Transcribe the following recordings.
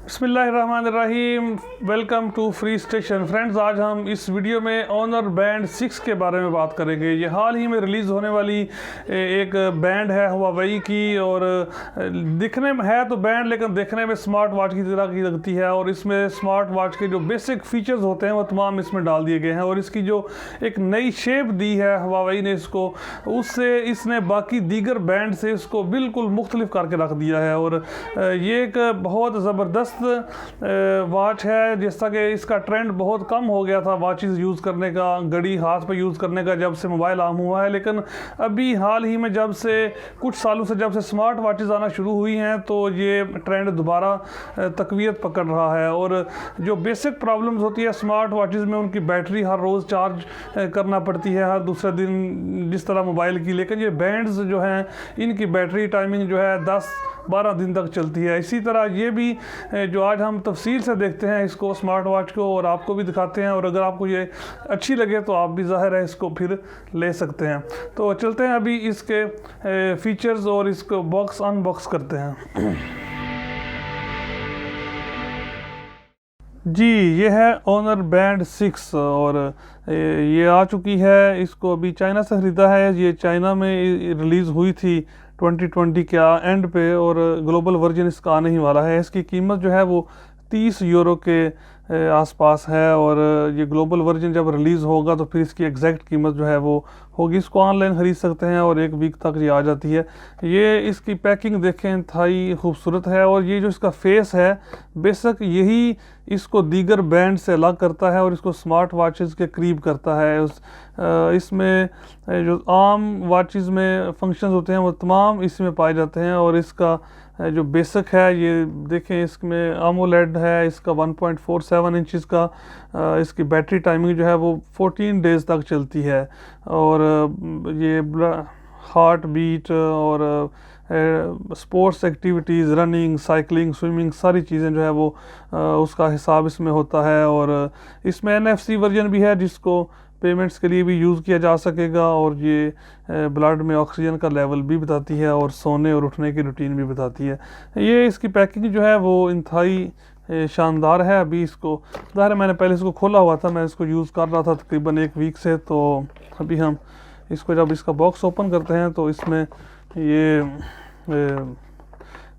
बिस्मिल्लाहिर्रहमानिर्रहीम। Welcome to free station friends. आज हम इस वीडियो में ऑनर बैंड 6 के बारे में बात करेंगे। ये हाल ही में रिलीज़ होने वाली एक बैंड है हुआवेई की, और दिखने में है तो बैंड, लेकिन देखने में स्मार्ट वॉच की तरह की लगती है। और इसमें स्मार्ट वॉच के जो बेसिक फीचर्स होते हैं वो तमाम इसमें डाल दिए गए हैं, और इसकी जो एक नई शेप दी है हुआवेई ने इसको, उससे इसने बाकी दीगर बैंड से इसको बिल्कुल मुख्तलिफ करके रख दिया है। और ये एक बहुत ज़बरदस्त वॉच है। जैसा कि इसका ट्रेंड बहुत कम हो गया था वॉचेस यूज़ करने का, घड़ी हाथ पे यूज़ करने का, जब से मोबाइल आम हुआ है। लेकिन अभी हाल ही में जब से कुछ सालों से जब से स्मार्ट वॉचेस आना शुरू हुई हैं, तो ये ट्रेंड दोबारा तकवीत पकड़ रहा है। और जो बेसिक प्रॉब्लम्स होती है स्मार्ट वॉचेस में, उनकी बैटरी हर रोज़ चार्ज करना पड़ती है, हर दूसरे दिन, जिस तरह मोबाइल की। लेकिन ये बैंड्स जो हैं, इनकी बैटरी टाइमिंग जो है 10-12 दिन तक चलती है। इसी तरह ये भी जो आज हम तफसील से देखते हैं इसको, स्मार्ट वॉच को, और आपको भी दिखाते हैं। और अगर आपको ये अच्छी लगे तो आप भी ज़ाहिर है इसको फिर ले सकते हैं। तो चलते हैं अभी इसके फीचर्स और इसको बॉक्स अनबॉक्स करते हैं। जी, ये है ऑनर बैंड 6, और ये आ चुकी है। इसको अभी चाइना से ख़रीदा है। ये चाइना में रिलीज़ हुई थी 2020 के एंड पे, और ग्लोबल वर्जन इसका आने ही वाला है। इसकी कीमत जो है वो 30 यूरो के आसपास है। और ये ग्लोबल वर्जन जब रिलीज़ होगा तो फिर इसकी एग्जैक्ट कीमत जो है वो होगी। इसको ऑनलाइन ख़रीद सकते हैं और 1 वीक तक ये आ जाती है। ये इसकी पैकिंग देखें, इंतहाई खूबसूरत है। और ये जो इसका फेस है, बेशक यही इसको दीगर बैंड से अलग करता है और इसको स्मार्ट वॉचेस के करीब करता है। इसमें जो आम वॉचेस में फंक्शंस होते हैं वो तमाम इसमें पाए जाते हैं। और इसका जो बेसिक है, ये देखें, इसमें AMOLED है, इसका 1.47 इंचज़ का। इसकी बैटरी टाइमिंग जो है वो 14 डेज़ तक चलती है। और ये हार्ट बीट और sports activities, running, cycling, swimming, सारी चीज़ें जो है वो उसका हिसाब इसमें होता है। और इसमें NFC वर्जन भी है, जिसको पेमेंट्स के लिए भी यूज़ किया जा सकेगा। और ये ब्लड में ऑक्सीजन का लेवल भी बताती है, और सोने और उठने की रूटीन भी बताती है। ये इसकी पैकिंग जो है वो इंतहाई शानदार है। अभी इसको ज़ाहिर है, मैंने पहले इसको खोला हुआ था, मैं इसको यूज़ कर रहा था तकरीबन 1 वीक से। तो अभी हम इसको जब इसका बॉक्स ओपन करते हैं तो इसमें ये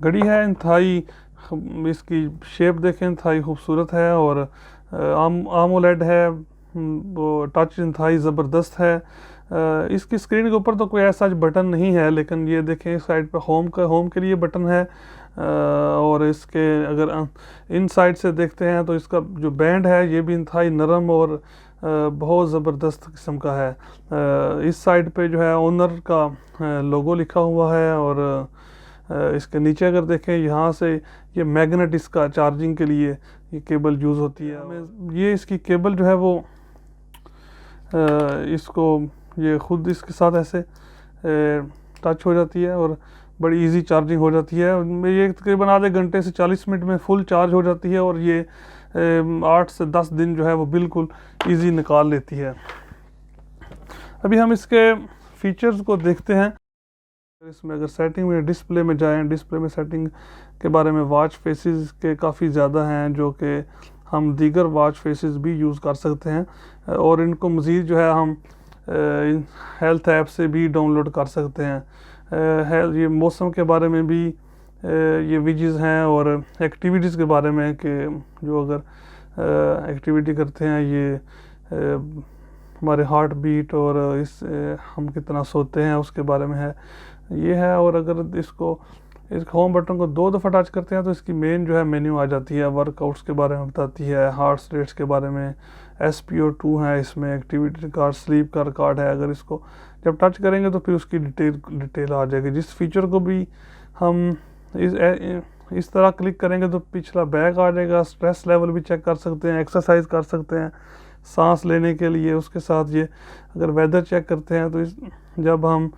घड़ी है, इंतहाई इसकी शेप देखें, इंतहाई खूबसूरत है। और AMOLED है, वो टच इंतहाई ज़बरदस्त है। इसकी स्क्रीन के ऊपर तो कोई ऐसा बटन नहीं है, लेकिन ये देखें इस साइड पे होम के लिए बटन है। और इसके अगर इन साइड से देखते हैं तो इसका जो बैंड है ये भी इंतहाई नरम और बहुत ज़बरदस्त किस्म का है। इस साइड पे जो है ओनर का लोगो लिखा हुआ है। और इसके नीचे अगर देखें, यहाँ से ये मैग्नेट, इसका चार्जिंग के लिए ये केबल यूज़ होती है। ये इसकी केबल जो है वो इसको ये ख़ुद इसके साथ ऐसे टच हो जाती है और बड़ी इजी चार्जिंग हो जाती है। ये तकरीबन आधे घंटे से 40 मिनट में फुल चार्ज हो जाती है। और ये 8 से 10 दिन जो है वो बिल्कुल इजी निकाल लेती है। अभी हम इसके फीचर्स को देखते हैं। इसमें अगर सेटिंग में डिस्प्ले में जाएं, डिस्प्ले में सेटिंग के बारे में वॉच फेसेस के काफ़ी ज़्यादा हैं, जो कि हम दीगर वॉच फेसेस भी यूज़ कर सकते हैं। और इनको मज़ीद जो है हम हेल्थ ऐप से भी डाउनलोड कर सकते हैं। ये मौसम के बारे में भी ये विजेस हैं, और एक्टिविटीज़ के बारे में कि जो अगर एक्टिविटी करते हैं, ये हमारे हार्ट बीट और हम कितना सोते हैं उसके बारे में है, ये है। और अगर इस होम बटन को 2 दफ़ा टच करते हैं तो इसकी मेन जो है मेन्यू आ जाती है, वर्कआउट्स के बारे में बताती है, हार्ट रेट्स के बारे में, SpO2 है इसमें, एक्टिविटी रिकॉर्ड, स्लीप का रिकॉर्ड है। अगर इसको जब टच करेंगे तो फिर उसकी डिटेल आ जाएगी। जिस फीचर को भी हम इस तरह क्लिक करेंगे तो पिछला बैक आ जाएगा। स्ट्रेस लेवल भी चेक कर सकते हैं, एक्सरसाइज कर सकते हैं सांस लेने के लिए। उसके साथ ये अगर वेदर चेक करते हैं तो जब हम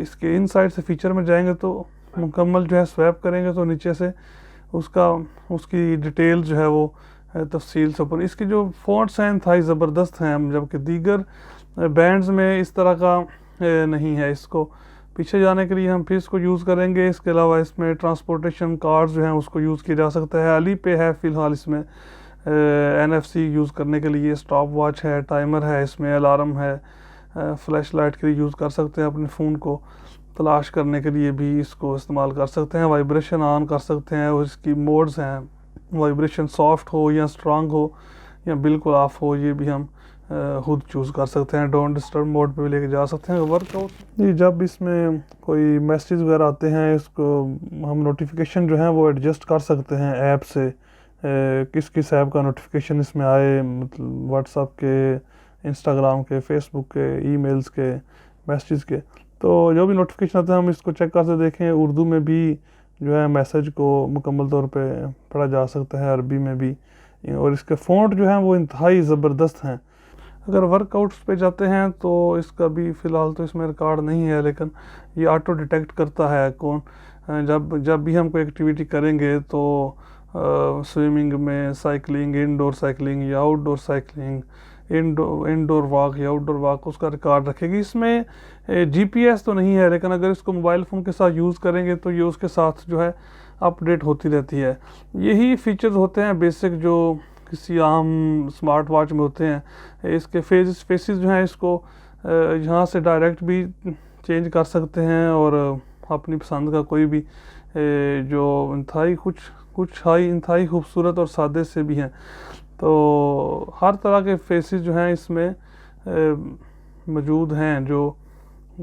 इसके इनसाइड से फीचर में जाएंगे तो मुकम्मल जो है स्वैप करेंगे तो नीचे से उसकी डिटेल जो है वो तफसील से ऊपर। इसकी जो फ़ॉन्ट्स हैं इंतहाई ज़बरदस्त हैं, जबकि दीगर बैंड्स में इस तरह का नहीं है। इसको पीछे जाने के लिए हम फिर इसको यूज़ करेंगे। इसके अलावा इसमें ट्रांसपोर्टेशन कार्ड जो हैं उसको यूज़ किया जा सकता है। अली पे है फ़िलहाल इसमें NFC यूज़ करने के लिए, स्टॉप वॉच है, टाइमर है, इसमें अलार्म है, फ्लैश लाइट के लिए यूज़ कर सकते हैं। अपने फ़ोन को तलाश करने के लिए भी इसको इस्तेमाल कर सकते हैं। वाइब्रेशन ऑन कर सकते हैं और इसकी मोड्स हैं, वाइब्रेशन सॉफ्ट हो या स्ट्रांग हो या बिल्कुल ऑफ हो, ये भी हम खुद चूज़ कर सकते हैं। डोंट डिस्टर्ब मोड पे भी लेके जा सकते हैं। वर्कआउट जी, जब इसमें कोई मैसेज वगैरह आते हैं इसको हम नोटिफिकेशन जो है वो एडजस्ट कर सकते हैं ऐप से, किस किस ऐप का नोटिफिकेशन इसमें आए, मतलब व्हाट्सअप के, इंस्टाग्राम के, फेसबुक के, ईमेल्स के, मैसेज के। तो जो भी नोटिफिकेशन आते हैं हम इसको चेक करके देखें। उर्दू में भी जो है मैसेज को मुकम्मल तौर पे पढ़ा जा सकता है, अरबी में भी, और इसके फ़ॉन्ट जो हैं वो इंतहाई ज़बरदस्त हैं। अगर वर्कआउट्स पे जाते हैं तो इसका भी फ़िलहाल तो इसमें रिकॉर्ड नहीं है, लेकिन ये ऑटो डिटेक्ट करता है कौन जब भी हम कोई एक्टिविटी करेंगे तो स्विमिंग में, साइकिलिंग, इंडोर साइकिलिंग या आउटडोर साइकिलिंग, इंडोर वॉक या आउटडोर वॉक, उसका रिकॉर्ड रखेगी। इसमें GPS तो नहीं है, लेकिन अगर इसको मोबाइल फ़ोन के साथ यूज़ करेंगे तो ये उसके साथ जो है अपडेट होती रहती है। यही फीचर्स होते हैं बेसिक जो किसी आम स्मार्ट वॉच में होते हैं। इसके फेसेस जो हैं इसको यहाँ से डायरेक्ट भी चेंज कर सकते हैं और अपनी पसंद का कोई भी जो इंतहाई खूबसूरत और सादे से भी हैं। तो हर तरह के फेसेस जो हैं इसमें मौजूद हैं जो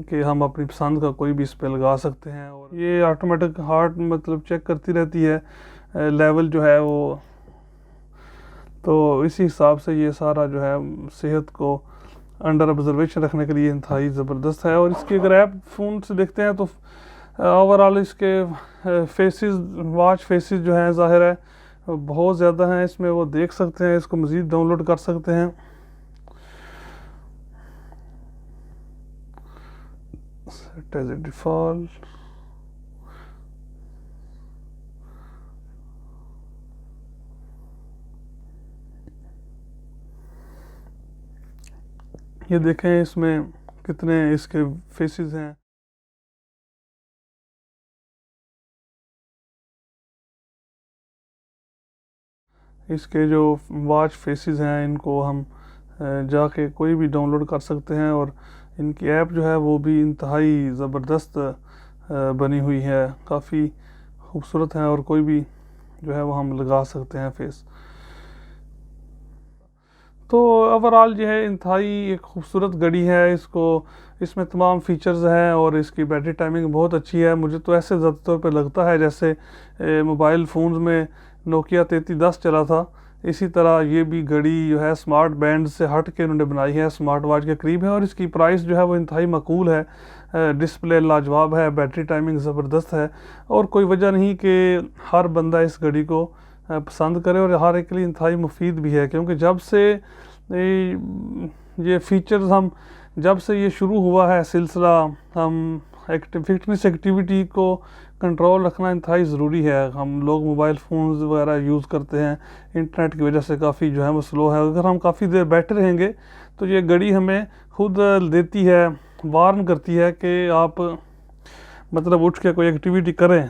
कि हम अपनी पसंद का कोई भी इस पे लगा सकते हैं। और ये ऑटोमेटिक हार्ट मतलब चेक करती रहती है लेवल जो है वो, तो इसी हिसाब से ये सारा जो है सेहत को अंडर ऑब्जर्वेशन रखने के लिए इंतहाई ज़बरदस्त है। और इसकी अगर ऐप फ़ोन से देखते हैं तो ओवरऑल इसके वॉच फेसेस जो हैं ज़ाहिर है बहुत ज़्यादा हैं इसमें, वो देख सकते हैं। इसको मज़ीद डाउनलोड कर सकते हैं। सेट एज ए डिफ़ॉल्ट, ये देखें इसमें कितने इसके फेसेस हैं। इसके जो वॉच फेसेस हैं इनको हम जाके कोई भी डाउनलोड कर सकते हैं और इनकी ऐप जो है वो भी इंतहाई ज़बरदस्त बनी हुई है, काफ़ी खूबसूरत है और कोई भी जो है वो हम लगा सकते हैं फेस। तो ओवरऑल जो है इंतहाई एक खूबसूरत घड़ी है। इसमें तमाम फ़ीचर्स हैं और इसकी बैटरी टाइमिंग बहुत अच्छी है। मुझे तो ऐसे ज़्यादा तौर पे लगता है जैसे मोबाइल फ़ोन्स में नोकिया 3310 चला था, इसी तरह ये भी घड़ी जो है स्मार्ट बैंड से हट के उन्होंने बनाई है, स्मार्ट वॉच के करीब है और इसकी प्राइस जो है वो इंतहाई मकबूल है। डिस्प्ले लाजवाब है, बैटरी टाइमिंग ज़बरदस्त है और कोई वजह नहीं कि हर बंदा इस घड़ी को पसंद करे और हर एक के लिए इंतहाई मुफीद भी है। क्योंकि जब से ये फीचर्स जब से ये शुरू हुआ है सिलसिला, हम फिटनेस एक्टिविटी को कंट्रोल रखना इंतहाई ज़रूरी है। हम लोग मोबाइल फ़ोन्स वगैरह यूज़ करते हैं, इंटरनेट की वजह से काफ़ी जो है वो स्लो है। अगर हम काफ़ी देर बैठे रहेंगे तो ये घड़ी हमें खुद देती है, वार्न करती है कि आप मतलब उठ के कोई एक्टिविटी करें।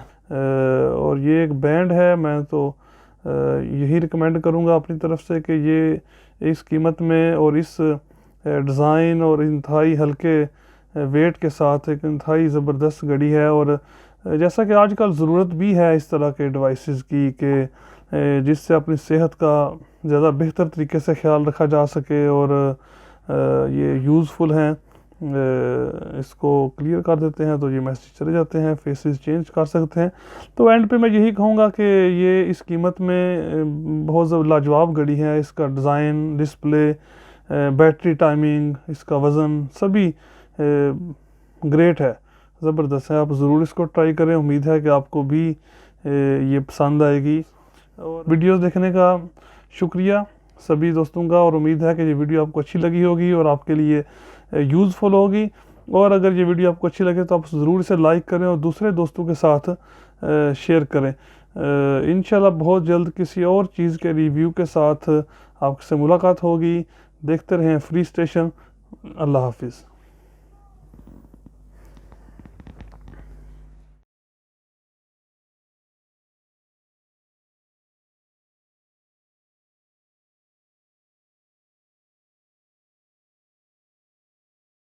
और ये एक बैंड है, मैं तो यही रिकमेंड करूँगा अपनी तरफ से कि ये इस कीमत में और इस डिज़ाइन और इंतहाई हल्के वेट के साथ एक इंतहाई ज़बरदस्त घड़ी है। और जैसा कि आजकल ज़रूरत भी है इस तरह के डिवाइसेस की कि जिससे अपनी सेहत का ज़्यादा बेहतर तरीके से ख्याल रखा जा सके और ये यूज़फुल हैं। इसको क्लियर कर देते हैं तो ये मैसेज चले जाते हैं, फेसेस चेंज कर सकते हैं। तो एंड पे मैं यही कहूँगा कि ये इस कीमत में बहुत लाजवाब घड़ी है। इसका डिज़ाइन, डिस्प्ले, बैटरी टाइमिंग, इसका वज़न सभी ग्रेट है, ज़बरदस्त है। आप ज़रूर इसको ट्राई करें, उम्मीद है कि आपको भी ये पसंद आएगी। और वीडियोस देखने का शुक्रिया सभी दोस्तों का और उम्मीद है कि ये वीडियो आपको अच्छी लगी होगी और आपके लिए यूज़फुल होगी। और अगर ये वीडियो आपको अच्छी लगे तो आप ज़रूर इसे लाइक करें और दूसरे दोस्तों के साथ शेयर करें। इंशाल्लाह बहुत जल्द किसी और चीज़ के रिव्यू के साथ आपसे मुलाकात होगी। देखते रहें फ्री स्टेशन। अल्लाह हाफिज़।